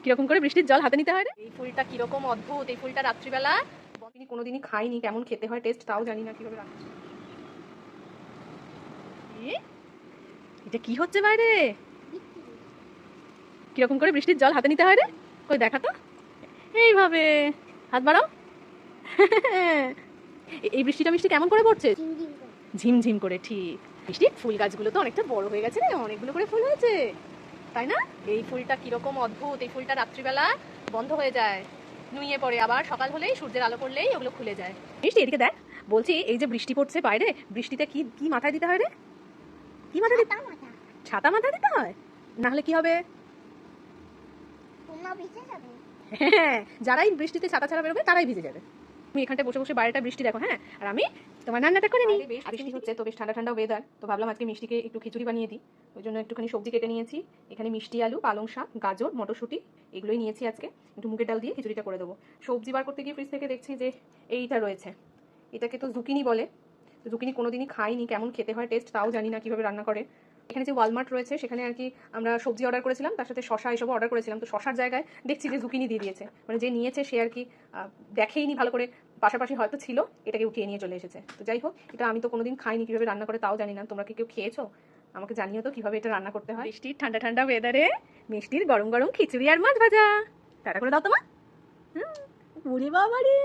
কিরকম করে বৃষ্টির জল হাতে নিতে হয় রে? এই ফুলটা কিরকম অদ্ভুত, এই ফুলটা রাত্রিবেলা তিনি কোনোদিনই খাইনি, কেমন খেতে হয় টেস্ট তাও জানি না কিভাবে রান্না। এটা কি হচ্ছে বাইরে? কিরকম করে বৃষ্টির জল হাতে নিতে হয় রে? কই দেখা তো, এইভাবে হাত বাড়াও। এই বৃষ্টিটা মিষ্টি কেমন করে পড়ছে? ঝিমঝিম করে, ঠিক। বৃষ্টি ফুল গাছগুলো তো অনেকটা বড় হয়ে গেছে রে, অনেকগুলো করে ফুল হয়েছে, তাই না? এই ফুলটা কিরকম অদ্ভুত, এই ফুলটা রাত্রিবেলা বন্ধ হয়ে যায়, নুয়ে পড়ে, আবার সকাল হলেই সূর্যের আলো পড়লেই ওগুলো খুলে যায়। মিষ্টি এদিকে দেখ, বলছি এই যে বৃষ্টি পড়ছে বাইরে, বৃষ্টিতে কি কি মাথায় দিতে হয় রে? কি মাথায় দিতে? ছাতা মাথায় দিতে হয়, না হলে কি হবে? হ্যাঁ, যারাই বৃষ্টিতে ছাতা ছাড়া বেরোবে তারাই ভিজে যাবে। তুমি এখানটায় বসে বসে বাইরেটা বৃষ্টি দেখো, হ্যাঁ, আর আমি তোমার রান্নাটা করে নিই। বৃষ্টি হচ্ছে তো বেশ ঠান্ডা ঠান্ডা ওয়েদার, তো ভাবলাম আজকে মিষ্টিকে একটু খিচুড়ি বানিয়ে দিই। ওই জন্য একটুখানি সবজি কেটে নিয়েছি, এখানে মিষ্টি আলু, পালং শাক, গাজর, মটরশুঁটি এগুলোই নিয়েছি আজকে। একটু মুগের ডাল দিয়ে খিচুড়িটা করে দেবো। সবজি বার করতে গিয়ে ফ্রিজ থেকে দেখছি যে এইটা রয়েছে, এটাকে তো জুকিনি বলে। জুকিনি কোনোদিনই খাইনি, কেমন খেতে হয় টেস্ট তাও জানি না কিভাবে রান্না করে। এখানে যে ওয়ালমার্ট রয়েছে সেখানে আর কি আমরা সবজি অর্ডার করেছিলাম, তার সাথে শশা এসব অর্ডার করেছিলাম, তো শশার জায়গায় দেখছি যে জুকিনি দিয়ে দিয়েছে। মানে যে নিয়েছে সে আর কি দেখেইনি ভালো করে, পাশাপাশি হয়তো ছিল, এটাকে উঠিয়ে নিয়ে চলে এসেছে। তো যাই হোক, এটা আমি তো কোনোদিন খাইনি, কিভাবে রান্না করে তাও জানি না। তোমরা কি কেউ খেয়েছো? আমাকে জানিও তো কিভাবে এটা রান্না করতে হয়। বৃষ্টির ঠান্ডা ঠান্ডা ওয়েদারে মিষ্টির গরম গরম খিচুড়ি আর মাছ ভাজা। টাটা করে দাও তোমার। ওরে বাবা রে।